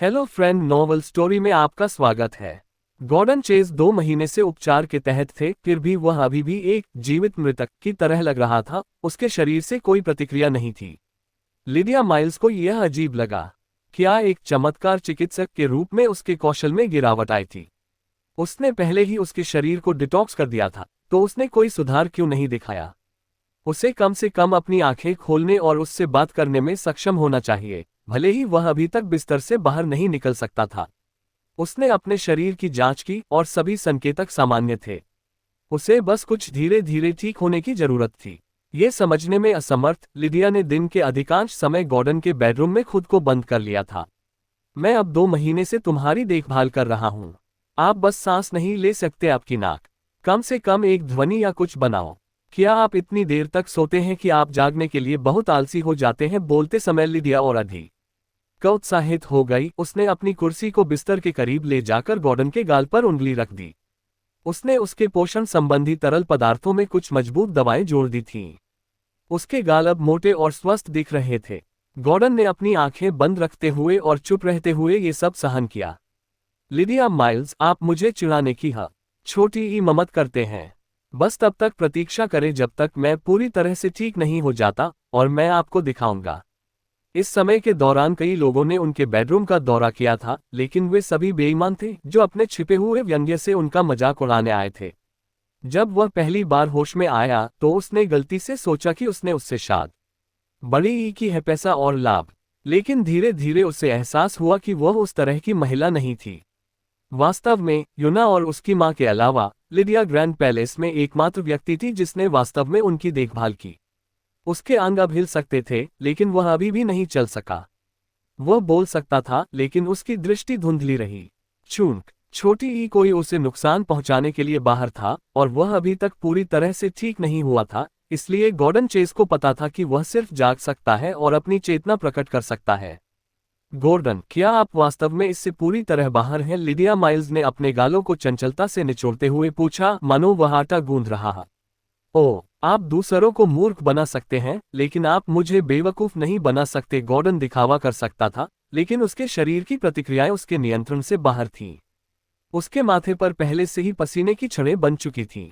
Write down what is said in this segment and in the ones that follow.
Hello friend, novel story में आपका स्वागत है। गॉर्डन चेज 2 महीने से उपचार के तहत थे, फिर भी वह अभी भी एक जीवित मृतक की तरह लग रहा था। उसके शरीर से कोई प्रतिक्रिया नहीं थी। लिडिया माइल्स को यह अजीब लगा। क्या एक चमत्कार चिकित्सक के रूप में उसके कौशल में गिरावट आई थी? उसने पहले ही उसके शरीर को डिटॉक्स कर दिया था, तो उसने कोई सुधार क्यों नहीं दिखाया? उसे कम से कम अपनी आंखें खोलने और उससे बात करने में सक्षम होना चाहिए, भले ही वह अभी तक बिस्तर से बाहर नहीं निकल सकता था। उसने अपने शरीर की जांच की और सभी संकेतक सामान्य थे। उसे बस कुछ धीरे धीरे ठीक होने की जरूरत थी। ये समझने में असमर्थ, लिडिया ने दिन के अधिकांश समय गॉर्डन के बेडरूम में खुद को बंद कर लिया था। मैं अब 2 महीने से तुम्हारी देखभाल कर रहा हूँ। आप बस सांस नहीं ले सकते? आपकी नाक। कम से कम एक ध्वनि या कुछ बनाओ। क्या आप इतनी देर तक सोते हैं कि आप जागने के लिए बहुत आलसी हो जाते हैं? बोलते समय लिडिया और अधिक उत्साहित हो गई। उसने अपनी कुर्सी को बिस्तर के करीब ले जाकर गॉर्डन के गाल पर उंगली रख दी। उसने उसके पोषण संबंधी तरल पदार्थों में कुछ मजबूत दवाएं जोड़ दी थीं। उसके गाल अब मोटे और स्वस्थ दिख रहे थे। गॉर्डन ने अपनी आंखें बंद रखते हुए और चुप रहते हुए ये सब सहन किया। लिडिया माइल्स, आप मुझे चिढ़ाने की छोटी ही ममत करते हैं। बस तब तक प्रतीक्षा करें जब तक मैं पूरी तरह से ठीक नहीं हो जाता, और मैं आपको दिखाऊंगा। इस समय के दौरान कई लोगों ने उनके बेडरूम का दौरा किया था, लेकिन वे सभी बेईमान थे जो अपने छिपे हुए व्यंग्य से उनका मजाक उड़ाने आए थे। जब वह पहली बार होश में आया तो उसने गलती से सोचा कि उसने उससे शायद बड़ी ही की है, पैसा और लाभ। लेकिन धीरे धीरे उसे एहसास हुआ कि वह उस तरह की महिला नहीं थी। वास्तव में यूना और उसकी मां के अलावा लिडिया ग्रैंड पैलेस में एकमात्र व्यक्ति थी जिसने वास्तव में उनकी देखभाल की। उसके अंग अब हिल सकते थे, लेकिन वह अभी भी नहीं चल सका। वह बोल सकता था, लेकिन उसकी दृष्टि धुंधली रही। चूंक छोटी ही कोई उसे नुकसान पहुंचाने के लिए बाहर था, और वह अभी तक पूरी तरह से ठीक नहीं हुआ था। इसलिए गॉर्डन चेज को पता था कि वह सिर्फ जाग सकता है और अपनी चेतना प्रकट कर सकता है। गॉर्डन, क्या आप वास्तव में इससे पूरी तरह बाहर हैं? लिडिया माइल्स ने अपने गालों को चंचलता से निचोड़ते हुए पूछा, मानो वह आटा गूंद रहा है। ओह, आप दूसरों को मूर्ख बना सकते हैं, लेकिन आप मुझे बेवकूफ नहीं बना सकते। गॉर्डन दिखावा कर सकता था, लेकिन उसके शरीर की प्रतिक्रियाएं उसके नियंत्रण से बाहर थीं। उसके माथे पर पहले से ही पसीने की छड़ें बन चुकी थीं।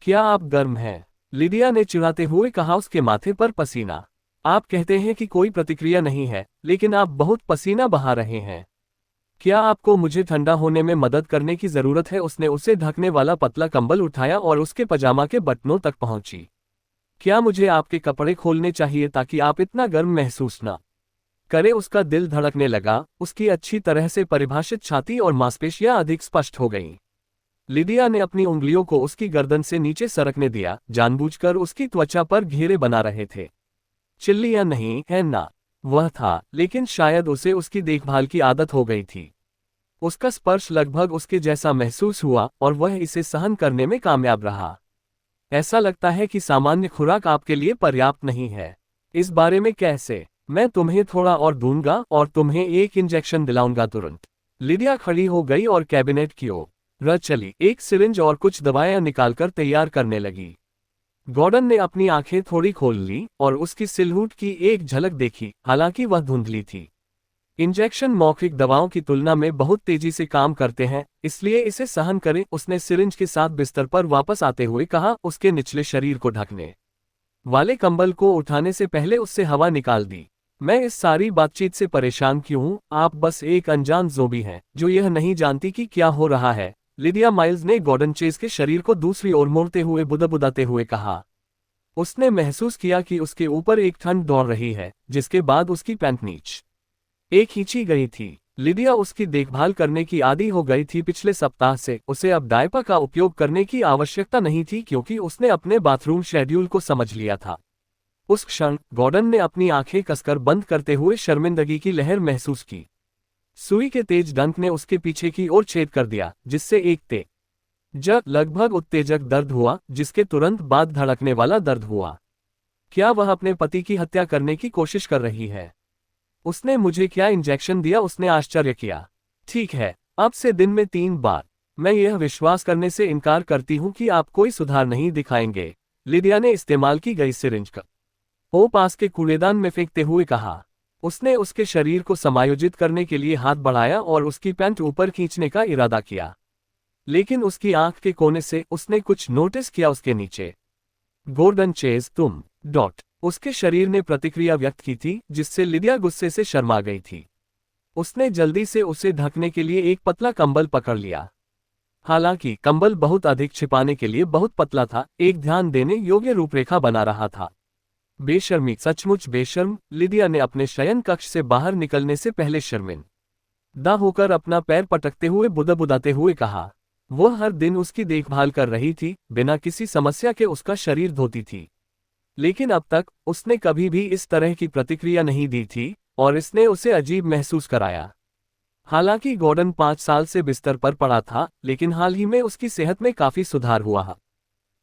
क्या आप गर्म हैं? लिडिया ने चिढ़ाते हुए कहा, उसके माथे पर पसीना। आप कहते हैं कि कोई प्रतिक्रिया नहीं है, लेकिन आप बहुत पसीना बहा रहे हैं। क्या आपको मुझे ठंडा होने में मदद करने की जरूरत है? उसने उसे ढकने वाला पतला कंबल उठाया और उसके पजामा के बटनों तक पहुंची। क्या मुझे आपके कपड़े खोलने चाहिए ताकि आप इतना गर्म महसूस न करें? उसका दिल धड़कने लगा। उसकी अच्छी तरह से परिभाषित छाती और मांसपेशियां अधिक स्पष्ट हो गईं। लिडिया ने अपनी उंगलियों को उसकी गर्दन से नीचे सरकने दिया, जानबूझकर उसकी त्वचा पर घेरे बना रहे थे। चिल्लियां नहीं है ना? वह था, लेकिन शायद उसे उसकी देखभाल की आदत हो गई थी। उसका स्पर्श लगभग उसके जैसा महसूस हुआ, और वह इसे सहन करने में कामयाब रहा। ऐसा लगता है कि सामान्य खुराक आपके लिए पर्याप्त नहीं है। इस बारे में कैसे? मैं तुम्हें थोड़ा और दूंगा और तुम्हें एक इंजेक्शन दिलाऊंगा तुरंत। लिडिया खड़ी हो गई और कैबिनेट की ओर चली, एक सिरिंज और कुछ दवाएं निकालकर तैयार करने लगी। गॉर्डन ने अपनी आंखें थोड़ी खोल ली और उसकी सिलहूट की एक झलक देखी, हालांकि वह धुंधली थी। इंजेक्शन मौखिक दवाओं की तुलना में बहुत तेजी से काम करते हैं, इसलिए इसे सहन करें। उसने सिरिंज के साथ बिस्तर पर वापस आते हुए कहा, उसके निचले शरीर को ढकने वाले कंबल को उठाने से पहले उससे हवा निकाल दी। मैं इस सारी बातचीत से परेशान क्यों हूं? आप बस एक अनजान ज़ोंबी हैं जो यह नहीं जानती कि क्या हो रहा है। लिडिया माइल्स ने गॉर्डन चेज के शरीर को दूसरी ओर मोड़ते हुए बुदबुदाते हुए कहा। उसने महसूस किया कि उसके ऊपर एक ठंड दौड़ रही है, जिसके बाद उसकी पैंट नीचे एक खींची गई थी। लिडिया उसकी देखभाल करने की आदी हो गई थी। पिछले सप्ताह से उसे अब डायपर का उपयोग करने की आवश्यकता नहीं थी, क्योंकि उसने अपने बाथरूम शेड्यूल को समझ लिया था। उस क्षण गॉर्डन ने अपनी आंखें कसकर बंद करते हुए शर्मिंदगी की लहर महसूस की। सुई के तेज डंक ने उसके पीछे की ओर छेद कर दिया, जिससे एक तेज लगभग उत्तेजक दर्द हुआ, जिसके तुरंत बाद धड़कने वाला दर्द हुआ। क्या वह अपने पति की हत्या करने की कोशिश कर रही है? उसने मुझे क्या इंजेक्शन दिया? उसने आश्चर्य किया। ठीक है, अब से दिन में 3 बार। मैं यह विश्वास करने से इनकार करती हूं कि आप कोई सुधार नहीं दिखाएंगे। लिडिया ने इस्तेमाल की गई सिरिंज का पास के कूड़ेदान में फेंकते हुए कहा। उसने उसके शरीर को समायोजित करने के लिए हाथ बढ़ाया और उसकी पैंट ऊपर खींचने का इरादा किया। लेकिन उसकी आंख के कोने से उसने कुछ नोटिस किया उसके नीचे। गॉर्डन चेज तुम डॉट उसके शरीर ने प्रतिक्रिया व्यक्त की थी, जिससे लिडिया गुस्से से शर्मा गई थी। उसने जल्दी से उसे ढकने के लिए एक पतला कंबल पकड़ लिया। हालांकि कंबल बहुत अधिक छिपाने के लिए बहुत पतला था, एक ध्यान देने योग्य रूपरेखा बना रहा था। बेशर्मी, सचमुच बेशर्म, लिडिया ने अपने शयन कक्ष से बाहर निकलने से पहले शर्मिंदा होकर अपना पैर पटकते हुए बुदबुदाते हुए कहा। वह हर दिन उसकी देखभाल कर रही थी, बिना किसी समस्या के उसका शरीर धोती थी। लेकिन अब तक उसने कभी भी इस तरह की प्रतिक्रिया नहीं दी थी और इसने उसे अजीब महसूस कराया। हालांकि गॉर्डन 5 साल से बिस्तर पर पड़ा था, लेकिन हाल ही में उसकी सेहत में काफी सुधार हुआ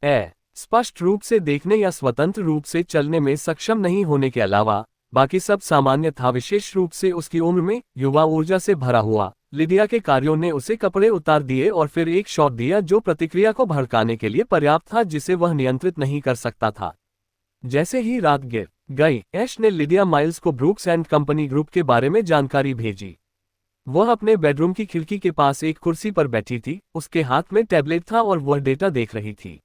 है। स्पष्ट रूप से देखने या स्वतंत्र रूप से चलने में सक्षम नहीं होने के अलावा बाकी सब सामान्य था, विशेष रूप से उसकी उम्र में युवा ऊर्जा से भरा हुआ। लिडिया के कार्यों ने उसे कपड़े उतार दिए और फिर एक शॉट दिया जो प्रतिक्रिया को भड़काने के लिए पर्याप्त था, जिसे वह नियंत्रित नहीं कर सकता था। जैसे ही रात गिर गई, ऐश ने लिडिया माइल्स को ब्रूक्स एंड कंपनी ग्रुप के बारे में जानकारी भेजी। वह अपने बेडरूम की खिड़की के पास एक कुर्सी पर बैठी थी, उसके हाथ में टैबलेट था और वह डेटा देख रही थी।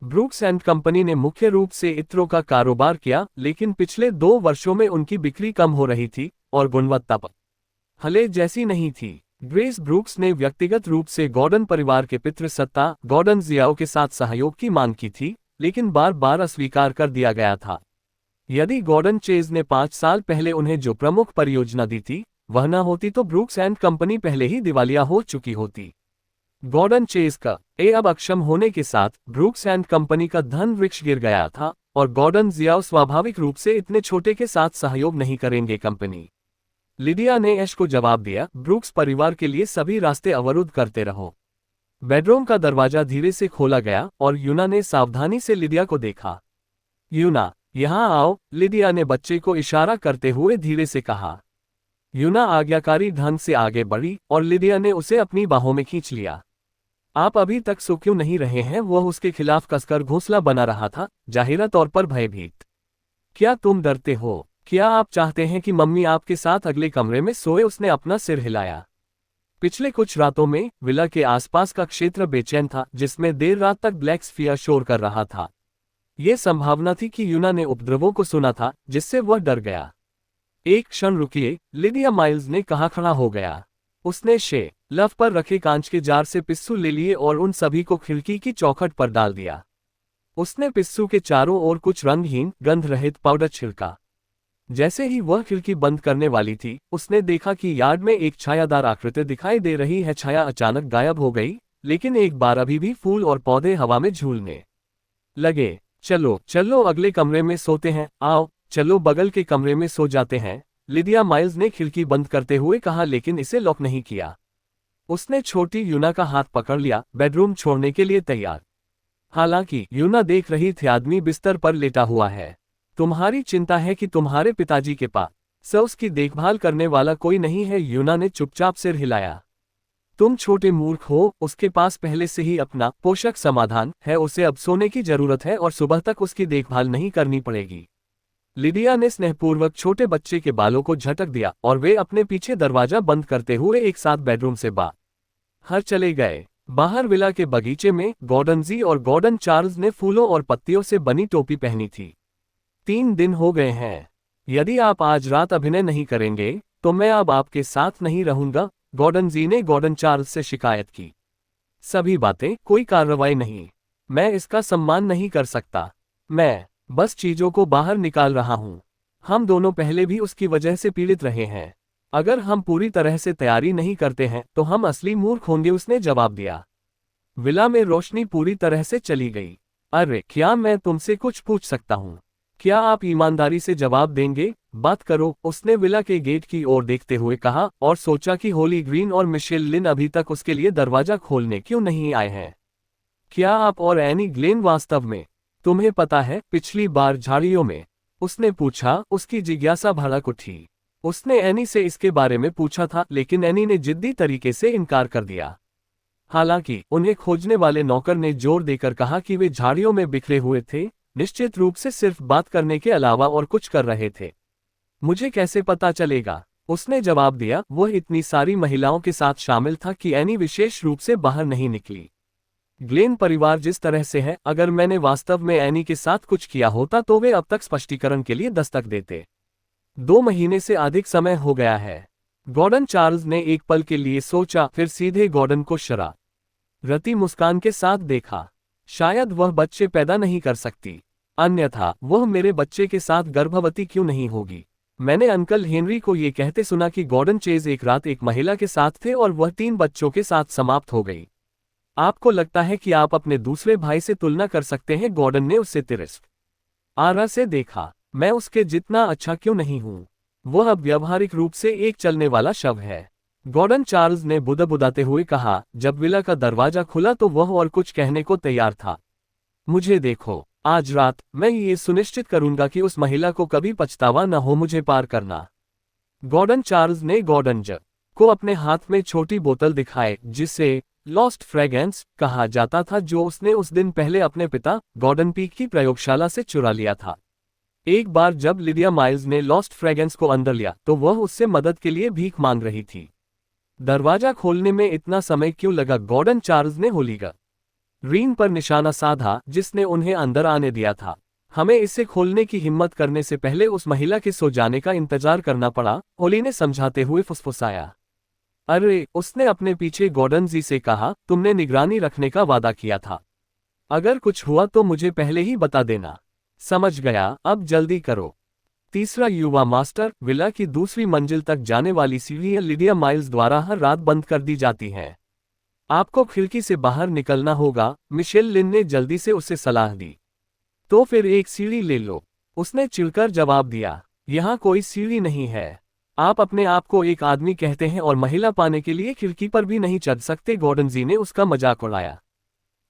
ब्रूक्स एंड कंपनी ने मुख्य रूप से इत्रों का कारोबार किया, लेकिन पिछले 2 वर्षों में उनकी बिक्री कम हो रही थी और गुणवत्ता पहले जैसी नहीं थी। ग्रेस ब्रूक्स ने व्यक्तिगत रूप से गॉर्डन परिवार के पितृसत्ता गॉर्डन जियाओ के साथ सहयोग की मांग की थी, लेकिन बार बार अस्वीकार कर दिया गया था। यदि गॉर्डन चेज ने 5 साल पहले उन्हें जो प्रमुख परियोजना दी थी वह न होती तो ब्रूक्स एंड कंपनी पहले ही दिवालिया हो चुकी होती। गॉर्डन चेज का अब अक्षम होने के साथ ब्रूक्स एंड कंपनी का धन वृक्ष गिर गया था और गॉर्डन जियाओ स्वाभाविक रूप से इतने छोटे के साथ सहयोग नहीं करेंगे। कंपनी लिडिया ने ऐश को जवाब दिया, ब्रूक्स परिवार के लिए सभी रास्ते अवरुद्ध करते रहो। बेडरूम का दरवाजा धीरे से खोला गया और यूना ने सावधानी से लिडिया को देखा। यूना, यहाँ आओ, लिडिया ने बच्चे को इशारा करते हुए धीरे से कहा। यूना आज्ञाकारी ढंग से आगे बढ़ी और लिडिया ने उसे अपनी बाहों में खींच लिया। आप अभी तक सो क्यों नहीं रहे हैं? वह उसके खिलाफ कसकर घोंसला बना रहा था, जाहिरा तौर पर भयभीत। क्या तुम डरते हो? क्या आप चाहते हैं कि मम्मी आपके साथ अगले कमरे में सोए? उसने अपना सिर हिलाया। पिछले कुछ रातों में विला के आसपास का क्षेत्र बेचैन था, जिसमें देर रात तक ब्लैक स्फियर शोर कर रहा था। यह संभावना थी कि यूना ने उपद्रवों को सुना था, जिससे वह डर गया। एक क्षण रुकिए, लिडिया माइल्स ने कहा। खड़ा हो गया। उसने शेल्फ पर रखे कांच के जार से पिस्सू ले लिए और उन सभी को खिड़की की चौखट पर डाल दिया। उसने पिस्सू के चारों ओर कुछ रंगहीन, गंध रहित पाउडर छिड़का। जैसे ही वह खिड़की बंद करने वाली थी, उसने देखा कि यार्ड में एक छायादार आकृति दिखाई दे रही है। छाया अचानक गायब हो गई, लेकिन एक बार अभी भी फूल और पौधे हवा में झूलने लगे। चलो चलो, अगले कमरे में सोते हैं, आओ चलो बगल के कमरे में सो जाते हैं, लिडिया माइल्स ने खिड़की बंद करते हुए कहा, लेकिन इसे लॉक नहीं किया। उसने छोटी यूना का हाथ पकड़ लिया, बेडरूम छोड़ने के लिए तैयार। हालांकि यूना देख रही थी आदमी बिस्तर पर लेटा हुआ है। तुम्हारी चिंता है कि तुम्हारे पिताजी के पास उसकी देखभाल करने वाला कोई नहीं है? यूना ने चुपचाप सिर हिलाया। तुम छोटे मूर्ख हो, उसके पास पहले से ही अपना पोषक समाधान है। उसे अब सोने की जरूरत है और सुबह तक उसकी देखभाल नहीं करनी पड़ेगी। लिडिया ने स्नेहपूर्वक छोटे बच्चे के बालों को झटक दिया और वे अपने पीछे दरवाजा बंद करते हुए एक साथ बेडरूम से बाहर चले गए। बाहर विला के बगीचे में गॉर्डन जी और गॉर्डन चार्ल्स ने फूलों और पत्तियों से बनी टोपी पहनी थी। 3 दिन हो गए हैं। यदि आप आज रात अभिनय नहीं करेंगे तो मैं अब आपके साथ नहीं रहूंगा, गॉर्डन जी ने गॉर्डन चार्ल्स से शिकायत की। सभी बातें, कोई कार्रवाई नहीं। मैं इसका सम्मान नहीं कर सकता। मैं बस चीजों को बाहर निकाल रहा हूं। हम दोनों पहले भी उसकी वजह से पीड़ित रहे हैं। अगर हम पूरी तरह से तैयारी नहीं करते हैं तो हम असली मूर्ख होंगे, उसने जवाब दिया। विला में रोशनी पूरी तरह से चली गई। अरे, क्या मैं तुमसे कुछ पूछ सकता हूं? क्या आप ईमानदारी से जवाब देंगे? बात करो, उसने विला के गेट की ओर देखते हुए कहा और सोचा कि होली ग्रीन और मिशेल लिन अभी तक उसके लिए दरवाजा खोलने क्यों नहीं आए हैं। क्या आप और एनी ग्लेन वास्तव में, तुम्हें पता है, पिछली बार झाड़ियों में, उसने पूछा। उसकी जिज्ञासा भड़क उठी। उसने एनी से इसके बारे में पूछा था, लेकिन एनी ने जिद्दी तरीके से इनकार कर दिया। हालांकि उन्हें खोजने वाले नौकर ने जोर देकर कहा कि वे झाड़ियों में बिखरे हुए थे, निश्चित रूप से सिर्फ बात करने के अलावा और कुछ कर रहे थे। मुझे कैसे पता चलेगा? उसने जवाब दिया, वह इतनी सारी महिलाओं के साथ शामिल था कि एनी विशेष रूप से बाहर नहीं निकली। ग्लेन परिवार जिस तरह से है, अगर मैंने वास्तव में एनी के साथ कुछ किया होता तो वे अब तक स्पष्टीकरण के लिए दस्तक देते। 2 महीने से अधिक समय हो गया है। गॉर्डन चार्ल्स ने एक पल के लिए सोचा, फिर सीधे गॉर्डन को शरारती मुस्कान के साथ देखा। शायद वह बच्चे पैदा नहीं कर सकती, अन्यथा वह मेरे बच्चे के साथ गर्भवती क्यों नहीं होगी? मैंने अंकल हेनरी को यह कहते सुना कि गॉर्डन चेज एक रात एक महिला के साथ थे और वह 3 बच्चों के साथ समाप्त हो गई। आपको लगता है कि आप अपने दूसरे भाई से तुलना कर सकते हैं? गॉर्डन ने उससे तिरस्कार से देखा। मैं उसके जितना अच्छा क्यों नहीं हूं? वह अब व्यावहारिक रूप से एक चलने वाला शव है। गॉर्डन चार्ल्स ने बुदबुदाते हुए कहा। जब विला का दरवाजा खुला तो वह और कुछ कहने को तैयार था। मुझे देखो, आज रात मैं ये सुनिश्चित करूंगा कि उस महिला को कभी पछतावा न हो मुझे पार करना। गॉर्डन चार्ल्स ने गॉर्डन ज को अपने हाथ में छोटी बोतल दिखाए, जिसे लॉस्ट फ्रेगरेंस कहा जाता था, जो उसने उस दिन पहले अपने पिता गॉर्डन पीक की प्रयोगशाला से चुरा लिया था। एक बार जब लिडिया माइल्स ने लॉस्ट फ्रेगरेंस को अंदर लिया तो वह उससे मदद के लिए भीख मांग रही थी। दरवाजा खोलने में इतना समय क्यों लगा? गॉर्डन चार्ल्स ने होलीगा रीन पर निशाना साधा, जिसने उन्हें अंदर आने दिया था। हमें इसे खोलने की हिम्मत करने से पहले उस महिला के सो जाने का इंतजार करना पड़ा, होली ने समझाते हुए फुसफुसाया। अरे, उसने अपने पीछे गॉर्डन जी से कहा, तुमने निगरानी रखने का वादा किया था। अगर कुछ हुआ तो मुझे पहले ही बता देना। समझ गया, अब जल्दी करो। तीसरा युवा मास्टर, विला की दूसरी मंजिल तक जाने वाली सीढ़ियां लिडिया माइल्स द्वारा हर रात बंद कर दी जाती हैं। आपको खिड़की से बाहर निकलना होगा, मिशेल लिन ने जल्दी से उसे सलाह दी। तो फिर एक सीढ़ी ले लो, उसने चिढ़कर जवाब दिया। यहाँ कोई सीढ़ी नहीं है। आप अपने आप को एक आदमी कहते हैं और महिला पाने के लिए खिड़की पर भी नहीं चढ़ सकते? गॉर्डन जी ने उसका मजाक उड़ाया।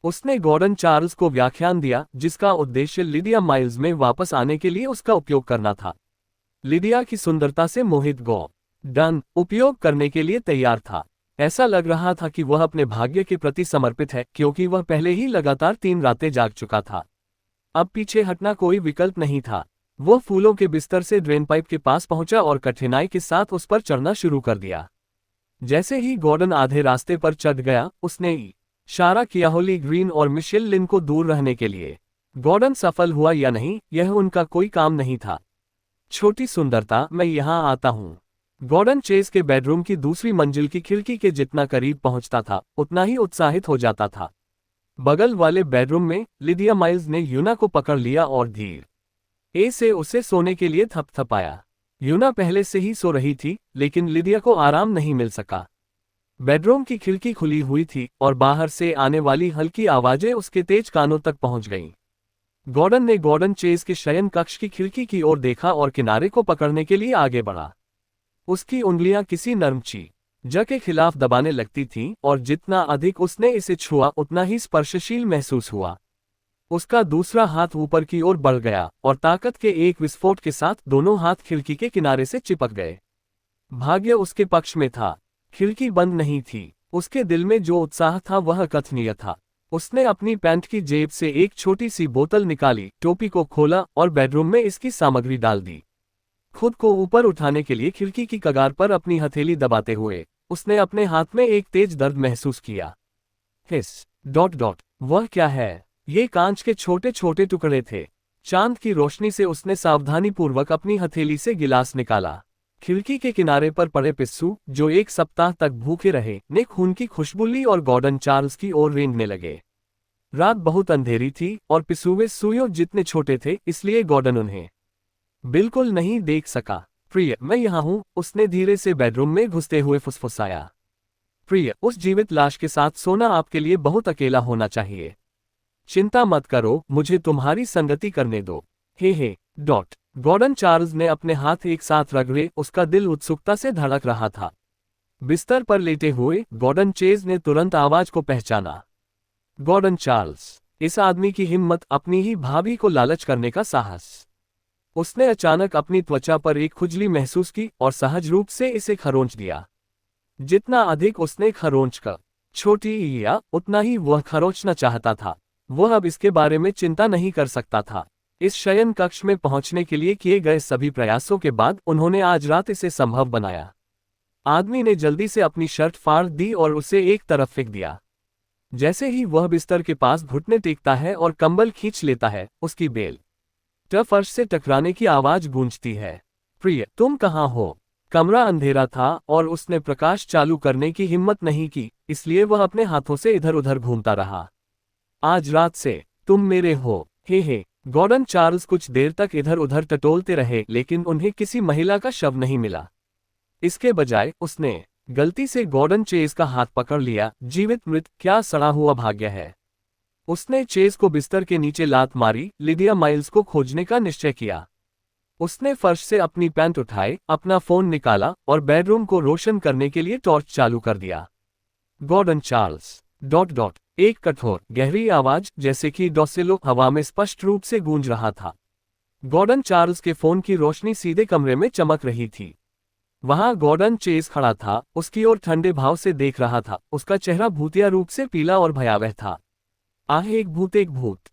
उसने गॉर्डन चार्ल्स को व्याख्यान दिया, जिसका उद्देश्य लिडिया माइल्स में वापस आने के लिए उसका उपयोग करना था। लिडिया की सुंदरता से मोहित गॉर्डन उपयोग करने के लिए तैयार था। ऐसा लग रहा था कि वह अपने भाग्य के प्रति समर्पित है, क्योंकि वह पहले ही लगातार 3 रातें जाग चुका था। अब पीछे हटना कोई विकल्प नहीं था। वह फूलों के बिस्तर से ड्रेन पाइप के पास पहुंचा और कठिनाई के साथ उस पर चढ़ना शुरू कर दिया। जैसे ही गॉर्डन आधे रास्ते पर चढ़ गया, उसने इशारा किया होली ग्रीन और मिशेल लिन को दूर रहने के लिए। गॉर्डन सफल हुआ या नहीं, यह उनका कोई काम नहीं था। छोटी सुंदरता, मैं यहां आता हूं। गॉर्डन चेज के बेडरूम की दूसरी मंजिल की खिड़की के जितना करीब पहुंचता था, उतना ही उत्साहित हो जाता था। बगल वाले बेडरूम में लिडिया माइल्स ने यूना को पकड़ लिया और धीरे से उसे सोने के लिए थपथपाया। यूना पहले से ही सो रही थी, लेकिन लिडिया को आराम नहीं मिल सका। बेडरूम की खिड़की खुली हुई थी और बाहर से आने वाली हल्की आवाजें उसके तेज कानों तक पहुंच गईं। गॉर्डन ने गॉर्डन चेज के शयन कक्ष की खिड़की की ओर देखा और किनारे को पकड़ने के लिए आगे बढ़ा। उसकी उंगलियां किसी नर्म चीज के खिलाफ दबाने लगती थीं, और जितना अधिक उसने इसे छुआ उतना ही स्पर्शशील महसूस हुआ। उसका दूसरा हाथ ऊपर की ओर बढ़ गया और ताकत के एक विस्फोट के साथ दोनों हाथ खिड़की के किनारे से चिपक गए। भाग्य उसके पक्ष में था। खिड़की बंद नहीं थी। उसके दिल में जो उत्साह था वह अकथनीय था। उसने अपनी पैंट की जेब से एक छोटी सी बोतल निकाली, टोपी को खोला और बेडरूम में इसकी सामग्री डाल दी। खुद को ऊपर उठाने के लिए खिड़की की कगार पर अपनी हथेली दबाते हुए उसने अपने हाथ में एक तेज दर्द महसूस किया। हिस वह क्या है? ये कांच के छोटे छोटे टुकड़े थे। चांद की रोशनी से उसने सावधानीपूर्वक अपनी हथेली से गिलास निकाला। खिड़की के किनारे पर पड़े पिस्सू, जो 1 सप्ताह तक भूखे रहे, ने खून की खुशबू ली और गॉर्डन चार्ल्स की ओर रेंगने लगे। रात बहुत अंधेरी थी और पिस्सूवे सुइयों जितने छोटे थे, इसलिए गॉर्डन उन्हें बिल्कुल नहीं देख सका। प्रिय, मैं यहाँ हूँ, उसने धीरे से बेडरूम में घुसते हुए फुसफुसाया। प्रिय, उस जीवित लाश के साथ सोना आपके लिए बहुत अकेला होना चाहिए। चिंता मत करो, मुझे तुम्हारी संगति करने दो। हे। गॉर्डन चार्ल्स ने अपने हाथ एक साथ रगड़े, उसका दिल उत्सुकता से धड़क रहा था। बिस्तर पर लेटे हुए गॉर्डन चेज ने तुरंत आवाज को पहचाना। गॉर्डन चार्ल्स, इस आदमी की हिम्मत, अपनी ही भाभी को लालच करने का साहस। उसने अचानक अपनी त्वचा पर एक खुजली महसूस की और सहज रूप से इसे खरोंच दिया। जितना अधिक उसने खरोंच कर छोटी या उतना ही वह खरोंचना चाहता था। वह अब इसके बारे में चिंता नहीं कर सकता था। इस शयन कक्ष में पहुंचने के लिए किए गए सभी प्रयासों के बाद उन्होंने आज रात इसे संभव बनाया। आदमी ने जल्दी से अपनी शर्ट फाड़ दी और उसे एक तरफ फेंक दिया। जैसे ही वह बिस्तर के पास घुटने टेकता है और कंबल खींच लेता है, उसकी बेल फर्श से टकराने की आवाज गूंजती है। प्रिय, तुम कहाँ हो? कमरा अंधेरा था और उसने प्रकाश चालू करने की हिम्मत नहीं की, इसलिए वह अपने हाथों से इधर उधर घूमता रहा। आज रात से तुम मेरे हो। हे। गॉर्डन चार्ल्स कुछ देर तक इधर उधर टटोलते रहे, लेकिन उन्हें किसी महिला का शव नहीं मिला। इसके बजाय उसने गलती से गॉर्डन चेज का हाथ पकड़ लिया। जीवित मृत, क्या सड़ा हुआ भाग्य है। उसने चेज को बिस्तर के नीचे लात मारी, लिडिया माइल्स को खोजने का निश्चय किया। उसने फर्श से अपनी पैंट उठाई, अपना फोन निकाला और बेडरूम को रोशन करने के लिए टॉर्च चालू कर दिया। गॉर्डन चार्ल्स ... एक कठोर गहरी आवाज जैसे कि डॉसिलो हवा में स्पष्ट रूप से गूंज रहा था। गॉर्डन चार्ल्स के फोन की रोशनी सीधे कमरे में चमक रही थी। वहां गॉर्डन चेज खड़ा था, उसकी ओर ठंडे भाव से देख रहा था। उसका चेहरा भूतिया रूप से पीला और भयावह था। आह, एक भूत।